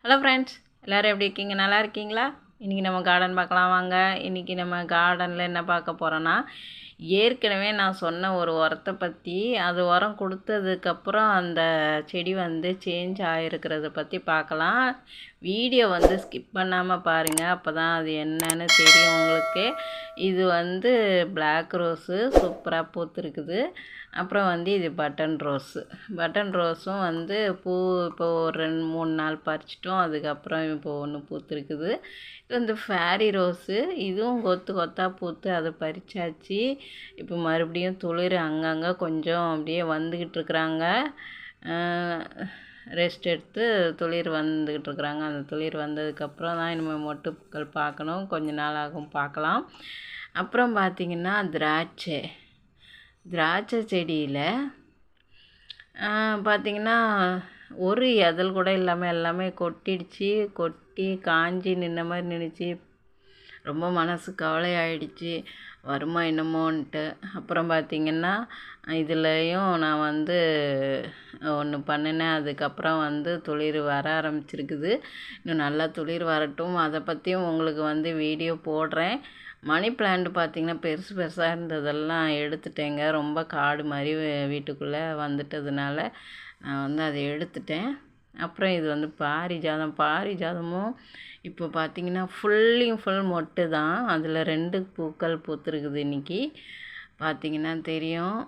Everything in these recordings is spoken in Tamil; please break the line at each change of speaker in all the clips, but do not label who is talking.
ஹலோ ஃப்ரெண்ட்ஸ், எல்லோரும் எப்படி இருக்கீங்க? நல்லா இருக்கீங்களா? இன்றைக்கி நம்ம கார்டன் பார்க்கலாம் வாங்க. இன்றைக்கி நம்ம கார்டனில் என்ன பார்க்க போகிறோன்னா, ஏற்கனவே நான் சொன்ன ஒரு உரத்தை பற்றி, அது உரம் கொடுத்ததுக்கப்புறம் அந்த செடி வந்து சேஞ்ச் ஆகிருக்கிறத பற்றி பார்க்கலாம். வீடியோ வந்து ஸ்கிப் பண்ணாமல் பாருங்கள், அப்போ தான் அது என்னன்னு தெரியும் உங்களுக்கு. இது வந்து பிளாக் ரோஸு சூப்பராக பூத்துருக்குது. அப்புறம் வந்து இது பட்டன் ரோஸும் வந்து பூ இப்போ ஒரு 2-3 நாள் பறிச்சிட்டோம். அதுக்கப்புறம் இப்போ ஒன்று பூத்துருக்குது. இது வந்து ஃபேரி ரோஸு, இதுவும் கொத்து கொத்தாக பூத்து அதை பறிச்சாச்சு. இப்போ மறுபடியும் துளிர் அங்கங்கே கொஞ்சம் அப்படியே வந்துக்கிட்டு இருக்கிறாங்க. ரெஸ்ட் எடுத்து துளிர் வந்துக்கிட்டு இருக்கிறாங்க. அந்த துளிர் வந்ததுக்கப்புறம் தான் இனிமேல் மொட்டுக்கள் பார்க்கணும். கொஞ்ச நாள் ஆகும், பார்க்கலாம். அப்புறம் பார்த்திங்கன்னா திராட்சை செடியில் பார்த்திங்கன்னா ஒரு எதல் கூட இல்லாமல் எல்லாமே கொட்டி காஞ்சி நின்ன மாதிரி நின்றுச்சு. ரொம்ப மனசு கவலை ஆயிடுச்சு, வருமா என்னமோன்ட்டு. அப்புறம் பார்த்திங்கன்னா இதுலேயும் நான் வந்து ஒன்று பண்ணினேன். அதுக்கப்புறம் வந்து துளிர் வர ஆரம்பிச்சிருக்குது. இன்னும் நல்லா துளிர் வரட்டும், அதை பற்றியும் உங்களுக்கு வந்து வீடியோ போடுறேன். மணி பிளான்ட் பார்த்திங்கன்னா பெருசு பெருசாக இருந்ததெல்லாம் எடுத்துட்டேங்க. ரொம்ப காடு மாதிரி வீட்டுக்குள்ளே வந்துட்டதுனால நான் வந்து அதை எடுத்துட்டேன். அப்புறம் இது வந்து பாரிஜாதமும் இப்போ பார்த்திங்கன்னா ஃபுல் மொட்டு தான். அதில் 2 பூக்கள் பூத்துருக்குது. இன்றைக்கி பார்த்திங்கன்னா தெரியும்,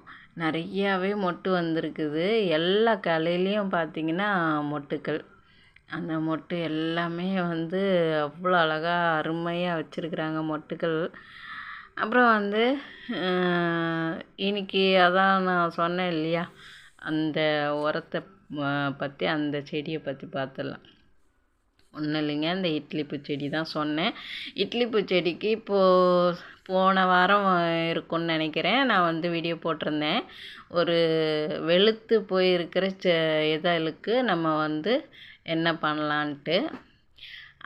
நிறையாவே மொட்டு வந்திருக்குது. எல்லா கிளையிலையும் பார்த்திங்கன்னா மொட்டுக்கள். அந்த மொட்டு எல்லாமே வந்து அவ்வளோ அழகாக அருமையாக வச்சுருக்குறாங்க மொட்டுக்கள். அப்புறம் வந்து இன்றைக்கி அதான் நான் சொன்னேன் இல்லையா, அந்த உரத்தை பற்றி, அந்த செடியை பற்றி பார்த்துடலாம். ஒன்றும் இல்லைங்க, இந்த இட்லி பூச்செடி தான் சொன்னேன். இட்லி பூச்செடிக்கு இப்போது போன வாரம் இருக்குன்னு நினைக்கிறேன், நான் வந்து வீடியோ போட்டிருந்தேன். ஒரு வெளுத்து போயிருக்கிற இதழுக்கு நம்ம வந்து என்ன பண்ணலான்ட்டு.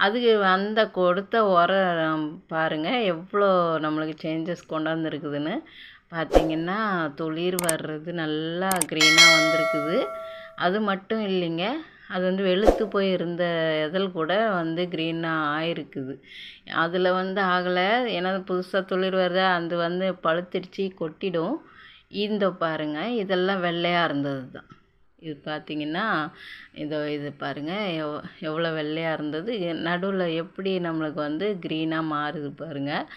அதுக்கு அந்த கொடுத்த உரம் பாருங்கள் எவ்வளோ நம்மளுக்கு சேஞ்சஸ் கொண்டாந்துருக்குதுன்னு. பார்த்திங்கன்னா துளிர் வர்றது நல்லா க்ரீனாக வந்திருக்குது. அது மட்டும் இல்லைங்க, அது வந்து வெளுத்து போய் இருந்த இதழ் கூட வந்து க்ரீனாக ஆயிருக்குது. அதில் வந்து ஆகலை, ஏன்னா புதுசாக துளிர் வருது, அது வந்து பழுத்திடுச்சு, கொட்டிடும். இந்த பாருங்கள், இதெல்லாம் வெள்ளையாக இருந்தது தான். இது பார்த்திங்கன்னா இது பாருங்கள் எவ்வளோ வெள்ளையாக இருந்தது. நடுவில் எப்படி நம்மளுக்கு வந்து க்ரீனாக மாறுது பாருங்கள்.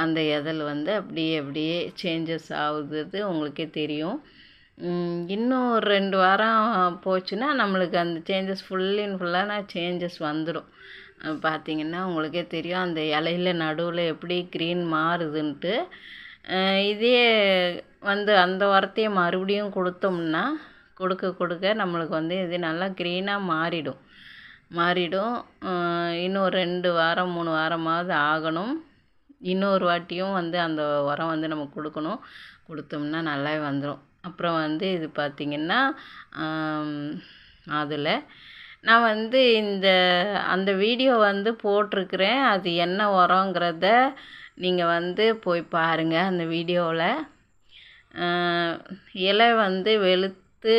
அந்த இதழ் வந்து அப்படியே சேஞ்சஸ் ஆகுது, உங்களுக்கே தெரியும். இன்னும் ஒரு 2 வாரம் போச்சுன்னா நம்மளுக்கு அந்த சேஞ்சஸ் ஃபுல்லான சேஞ்சஸ் வந்துடும். பார்த்திங்கன்னா உங்களுக்கே தெரியும் அந்த இலையில நடுவில் எப்படி க்ரீன் மாறுதுன்ட்டு. இதே வந்து அந்த உரத்தையே மறுபடியும் கொடுத்தோம்னா கொடுக்க நம்மளுக்கு வந்து இது நல்லா க்ரீனாக மாறிடும். இன்னும் 2 வாரம் 3 வாரமாவது ஆகணும். இன்னொரு வாட்டியும் வந்து அந்த உரம் வந்து நம்ம கொடுத்தோம்னா நல்லாவே வந்துடும். அப்புறம் வந்து இது பார்த்திங்கன்னா அதில் நான் வந்து அந்த வீடியோ வந்து போட்டிருக்கிறேன். அது என்ன உரங்கிறத நீங்கள் வந்து போய் பாருங்கள். அந்த வீடியோவில் இலை வந்து வெளுத்து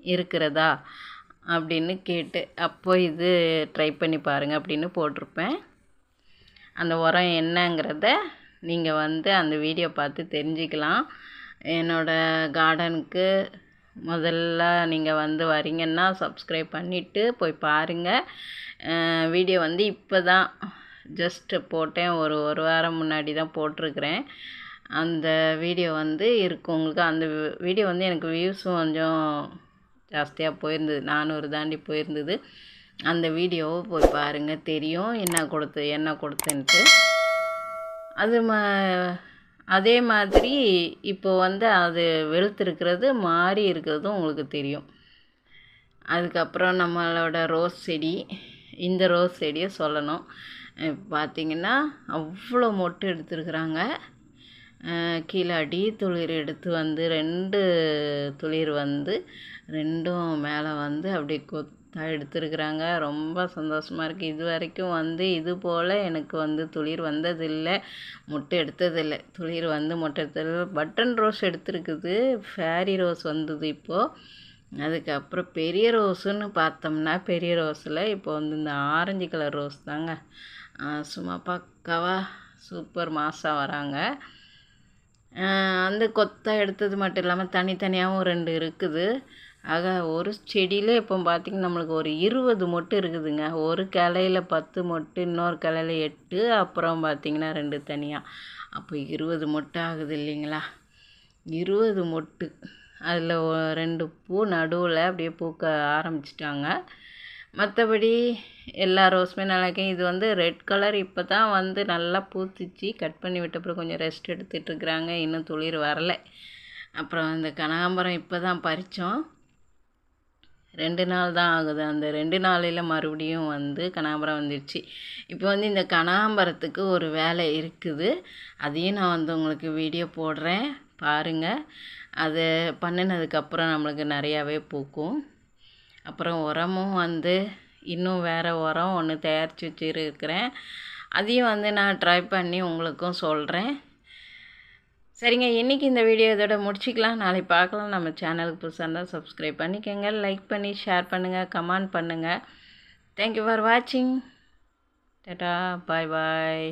இருக்கிறதா அப்படின்னு கேட்டு, அப்போ இது ட்ரை பண்ணி பாருங்கள் அப்படின்னு போட்டிருப்பேன். அந்த உரம் என்னங்கிறத நீங்கள் வந்து அந்த வீடியோ பார்த்து தெரிஞ்சுக்கலாம். என்னோடய கார்டனுக்கு முதல்ல நீங்கள் வந்து வரீங்கன்னா சப்ஸ்கிரைப் பண்ணிவிட்டு போய் பாருங்கள். வீடியோ வந்து இப்போ தான் ஜஸ்ட்டு போட்டேன், ஒரு வாரம் முன்னாடி தான் போட்டிருக்கிறேன். அந்த வீடியோ வந்து இருக்கும் உங்களுக்கு. அந்த வீடியோ வந்து எனக்கு வியூஸும் கொஞ்சம் ஜாஸ்தியாக போயிருந்தது, 400 தாண்டி போயிருந்தது. அந்த வீடியோவை போய் பாருங்கள், தெரியும் என்ன கொடுத்தேன்ட்டு. அதே மாதிரி இப்போ வந்து அது வெளுத்திருக்கிறது மாறி இருக்கிறதும் உங்களுக்கு தெரியும். அதுக்கப்புறம் நம்மளோட ரோஸ் செடி, இந்த ரோஸ் செடியை சொல்லணும். பார்த்திங்கன்னா அவ்வளோ மொட்டு எடுத்துருக்குறாங்க. கீழே அடி துளிர் எடுத்து வந்து 2 துளிர் வந்து 2ம் மேலே வந்து அப்படியே கொத்தாக எடுத்துருக்குறாங்க. ரொம்ப சந்தோஷமாக இருக்குது. இது வரைக்கும் வந்து இது போல் எனக்கு வந்து துளிர் வந்ததில்லை, மொட்டு எடுத்ததில்லை. துளிர் வந்து மொட்டு எடுத்ததில்லை. பட்டன் ரோஸ் எடுத்துருக்குது, ஃபேரி ரோஸ் வந்தது இப்போது. அதுக்கப்புறம் பெரிய ரோஸுன்னு பார்த்தோம்னா பெரிய ரோஸில் இப்போ வந்து இந்த ஆரஞ்சு கலர் ரோஸ் தாங்க சும்மா பக்காவாக சூப்பர் மாசாக வராங்க. அந்த கொத்தை எடுத்தது மட்டும் இல்லாமல் தனித்தனியாகவும் 2 இருக்குது. ஆக ஒரு செடியிலே இப்போ பார்த்திங்கன்னா நம்மளுக்கு ஒரு 20 மொட்டு இருக்குதுங்க. ஒரு கிளையில் 10 மொட்டு, இன்னொரு கிளையில் 8, அப்புறம் பார்த்திங்கன்னா 2 தனியாக. அப்போ 20 மொட்டு ஆகுது இல்லைங்களா? 20 மொட்டு. அதில் 2 பூ நடுவில் அப்படியே பூக்க ஆரம்பிச்சிட்டாங்க. மற்றபடி எல்லா ரோஸுமே நல்லாக்கே. இது வந்து ரெட் கலர் இப்போ தான் வந்து நல்லா பூத்துச்சு. கட் பண்ணி விட்ட அப்புறம் கொஞ்சம் ரெஸ்ட் எடுத்துகிட்ருக்குறாங்க. இன்னும் துளிர் வரலை. அப்புறம் இந்த கனகாம்பரம் இப்போ தான் பறித்தோம். 2 நாள் தான் ஆகுது. அந்த 2 நாளையில் மறுபடியும் வந்து கனகாம்பரம் வந்துடுச்சு. இப்போ வந்து இந்த கனகாம்பரத்துக்கு ஒரு வேலை இருக்குது. அதையும் நான் வந்து உங்களுக்கு வீடியோ போடுறேன், பாருங்கள். அது பண்ணினதுக்கப்புறம் நம்மளுக்கு நிறையாவே பூக்கும். அப்புறம் உரமும் வந்து இன்னும் வேறு உரம் ஒன்று தயாரித்து வச்சுருக்கிறேன். அதையும் வந்து நான் ட்ரை பண்ணி உங்களுக்கும் சொல்கிறேன். சரிங்க, இன்றைக்கி இந்த வீடியோ இதோட முடிச்சிக்கலாம். நாளைக்கு பார்க்கலாம். நம்ம சேனலுக்கு புதுசாக இருந்தால் சப்ஸ்கிரைப் பண்ணிக்கோங்க, லைக் பண்ணி ஷேர் பண்ணுங்கள், கமெண்ட் பண்ணுங்கள். தேங்க்யூ ஃபார் வாட்சிங். டாடா, பாய் பாய்.